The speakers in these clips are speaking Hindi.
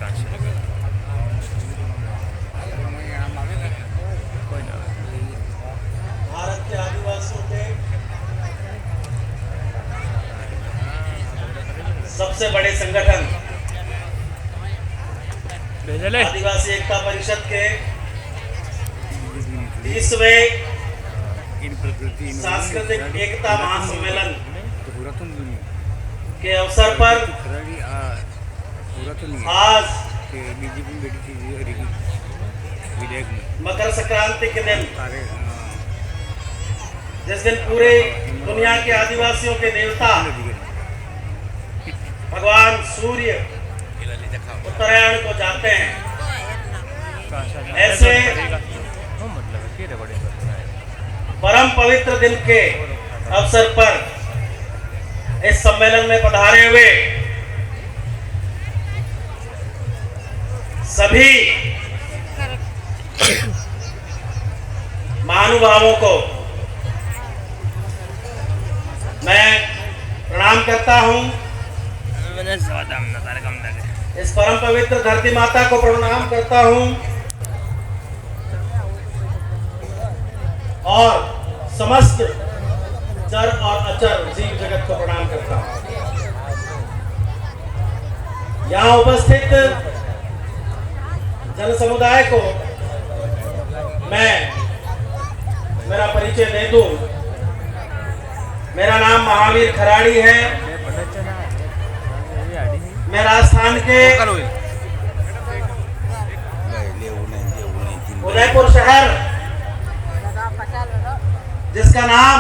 भारत के आदिवासियों के सबसे बड़े संगठन आदिवासी एकता परिषद के 30वें सांस्कृतिक एकता महासम्मेलन के अवसर पर आज मकर संक्रांति के दिन, जिस दिन पूरे दुनिया के आदिवासियों के देवता भगवान सूर्य उत्तरायण को जाते हैं, ऐसे परम पवित्र दिन के अवसर पर इस सम्मेलन में पधारे हुए सभी महानुभावों को मैं प्रणाम करता हूं। इस परम पवित्र धरती माता को प्रणाम करता हूं और समस्त चर और अचर जीव जगत को प्रणाम करता हूं। यहाँ उपस्थित जन समुदाय को मैं मेरा परिचय दे दूं। मेरा नाम महावीर खराड़ी है। मैं राजस्थान के उदयपुर शहर, जिसका नाम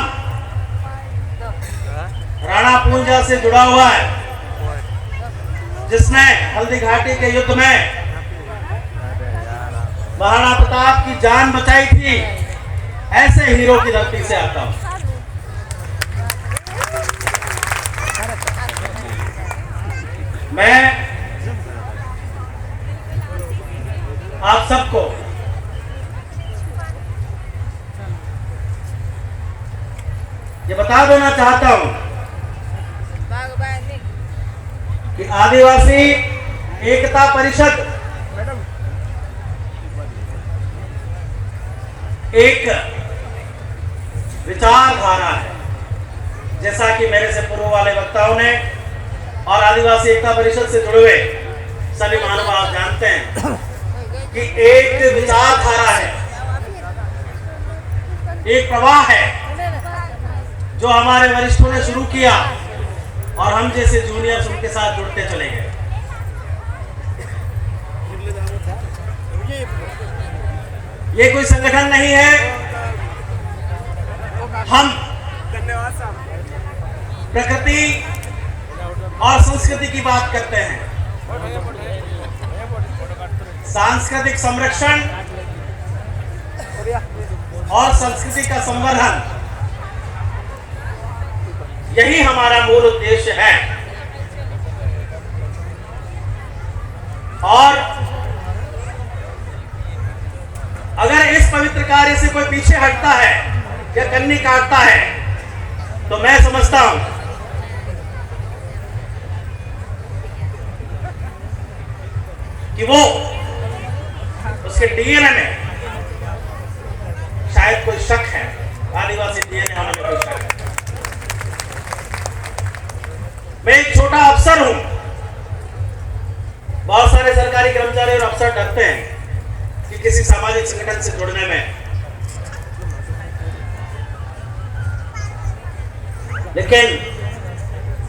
राणा पूंजा से जुड़ा हुआ है, जिसने हल्दी घाटी के युद्ध में महाराणा प्रताप की जान बचाई थी, ऐसे हीरो की धरती से आता हूं। मैं आप सबको ये बता देना चाहता हूं कि आदिवासी एकता परिषद एक विचारधारा है, जैसा कि मेरे से पूर्व वाले वक्ताओं ने और आदिवासी एकता परिषद से जुड़े हुए सभी महानुभाव जानते हैं कि एक विचारधारा है, एक प्रवाह है जो हमारे वरिष्ठों ने शुरू किया और हम जैसे जूनियर्स उनके साथ जुड़ते चले गए। ये कोई संगठन नहीं है। हम प्रकृति और संस्कृति की बात करते हैं। सांस्कृतिक संरक्षण और संस्कृति का संवर्धन, यही हमारा मूल उद्देश्य है। और अगर इस पवित्र कार्य से कोई पीछे हटता है या कन्नी काटता है, तो मैं समझता हूं कि वो उसके डीएनए में शायद कोई शक है। आदिवासी डीएनए होने में कोई शक है। मैं एक छोटा अफसर हूं। बहुत सारे सरकारी कर्मचारी और अफसर डरते हैं कि किसी सामाजिक संगठन से जुड़ने में, लेकिन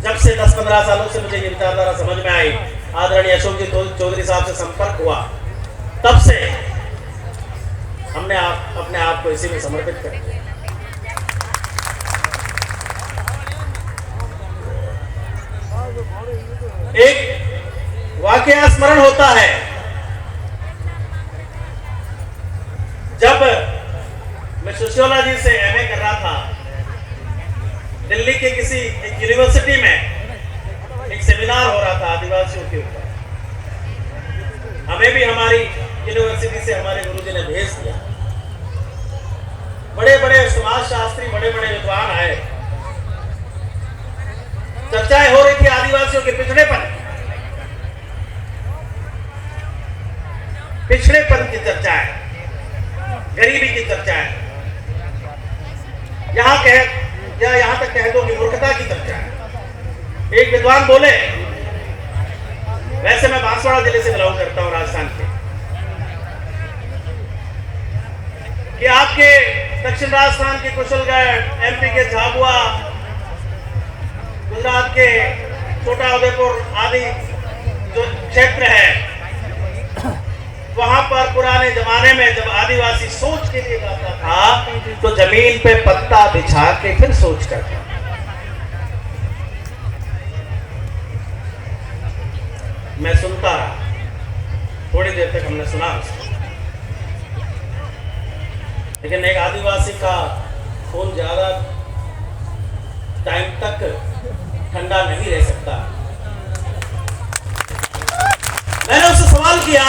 जब से 10-15 सालों से मुझे ये विचारधारा समझ में आई, आदरणीय अशोक जी चौधरी साहब से संपर्क हुआ, तब से हमने अपने आप को इसी में समर्पित कर दिया। एक वाकया स्मरण होता है, जब मैं सोशियोलॉजी से एमए कर रहा था, दिल्ली के किसी एक यूनिवर्सिटी में एक सेमिनार हो रहा था आदिवासियों के ऊपर। हमें भी हमारी यूनिवर्सिटी से हमारे गुरुजी ने भेज दिया। बड़े बड़े समाज शास्त्री, बड़े बड़े विद्वान आए। चर्चाएं हो रही थी आदिवासियों के पिछड़ेपन, पिछड़ेपन की चर्चा है, गरीबी की चर्चा है, यहाँ तक कह दो कि मूर्खता की चर्चा है। एक विद्वान बोले, वैसे मैं बांसवाड़ा जिले से बिलोंग करता हूं, राजस्थान के, कि आपके दक्षिण राजस्थान के कुशलगढ़, एमपी के झाबुआ, गुजरात के छोटा उदयपुर आदि जो क्षेत्र है, वहां पर पुराने जमाने में जब आदिवासी सोच के लिए जाता था तो जमीन पे पत्ता बिछा के फिर सोच करता। मैं सुनता रहा, थोड़ी देर तक हमने सुना उसको, लेकिन एक आदिवासी का खून ज्यादा टाइम तक ठंडा नहीं रह सकता। मैंने उससे सवाल किया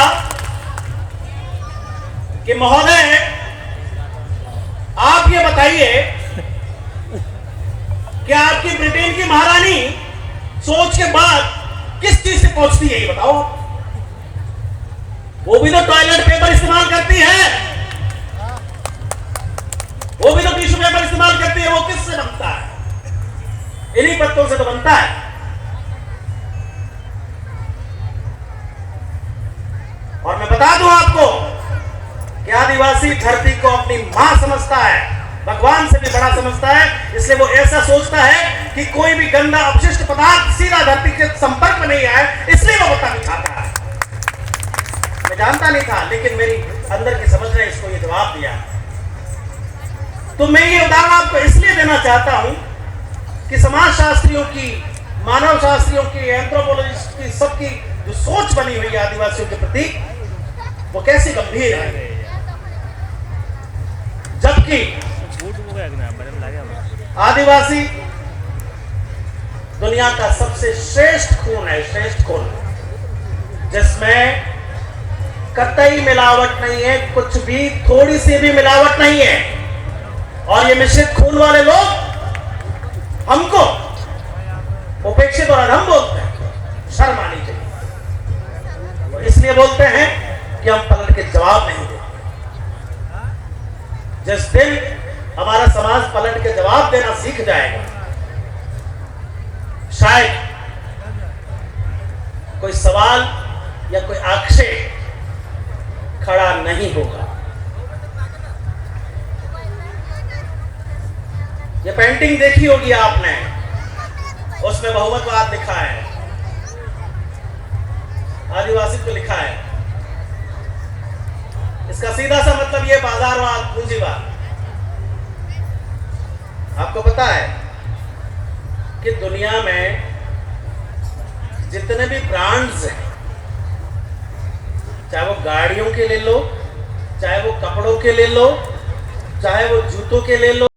कि महोदय, आप ये बताइए कि आपकी ब्रिटेन की महारानी सोच के बाद किस चीज से पहुंचती है, ये बताओ। वो भी तो टॉयलेट पेपर इस्तेमाल करती है, वो भी तो टिश्यू पेपर इस्तेमाल करती है। वो किससे बनता है? इन्हीं पत्तों से तो बनता है। और मैं बता दूं आपको कि आदिवासी धरती को अपनी मां समझता है, भगवान से भी बड़ा समझता है। इसलिए वो ऐसा सोचता है कि कोई भी गंदा अपशिष्ट पदार्थ सीधा धरती के संपर्क में नहीं आए, इसलिए वो पत्ता बिछाता है। मैं जानता नहीं था, लेकिन मेरी अंदर की समझ ने इसको ये जवाब दिया। तो मैं ये उदाहरण आपको इसलिए देना चाहता हूं कि समाज शास्त्रियों की, मानव शास्त्रियों की, एंथ्रोपोलॉजिस्ट की, सबकी जो सोच बनी हुई है आदिवासियों के प्रति, वो कैसी गंभीर है। जबकि आदिवासी दुनिया का सबसे श्रेष्ठ खून है, श्रेष्ठ खून, जिसमें कतई मिलावट नहीं है, कुछ भी, थोड़ी सी भी मिलावट नहीं है। और ये मिश्रित खून वाले लोग हमको उपेक्षित और अधम बोलते हैं, शर्म आनी चाहिए। और इसलिए बोलते हैं कि हम पलट के जवाब नहीं देते। जिस दिन हमारा समाज पलट के जवाब देना सीख जाएगा, शायद कोई सवाल या कोई आक्षेप खड़ा नहीं होगा। ये पेंटिंग देखी होगी आपने, उसमें बहुमतवाद लिखा है, आदिवासी को लिखा है। इसका सीधा सा मतलब ये बाजारवाद, पूंजीवाद। आपको पता है कि दुनिया में जितने भी ब्रांड्स हैं, चाहे वो गाड़ियों के ले लो, चाहे वो कपड़ों के ले लो, चाहे वो जूतों के ले लो,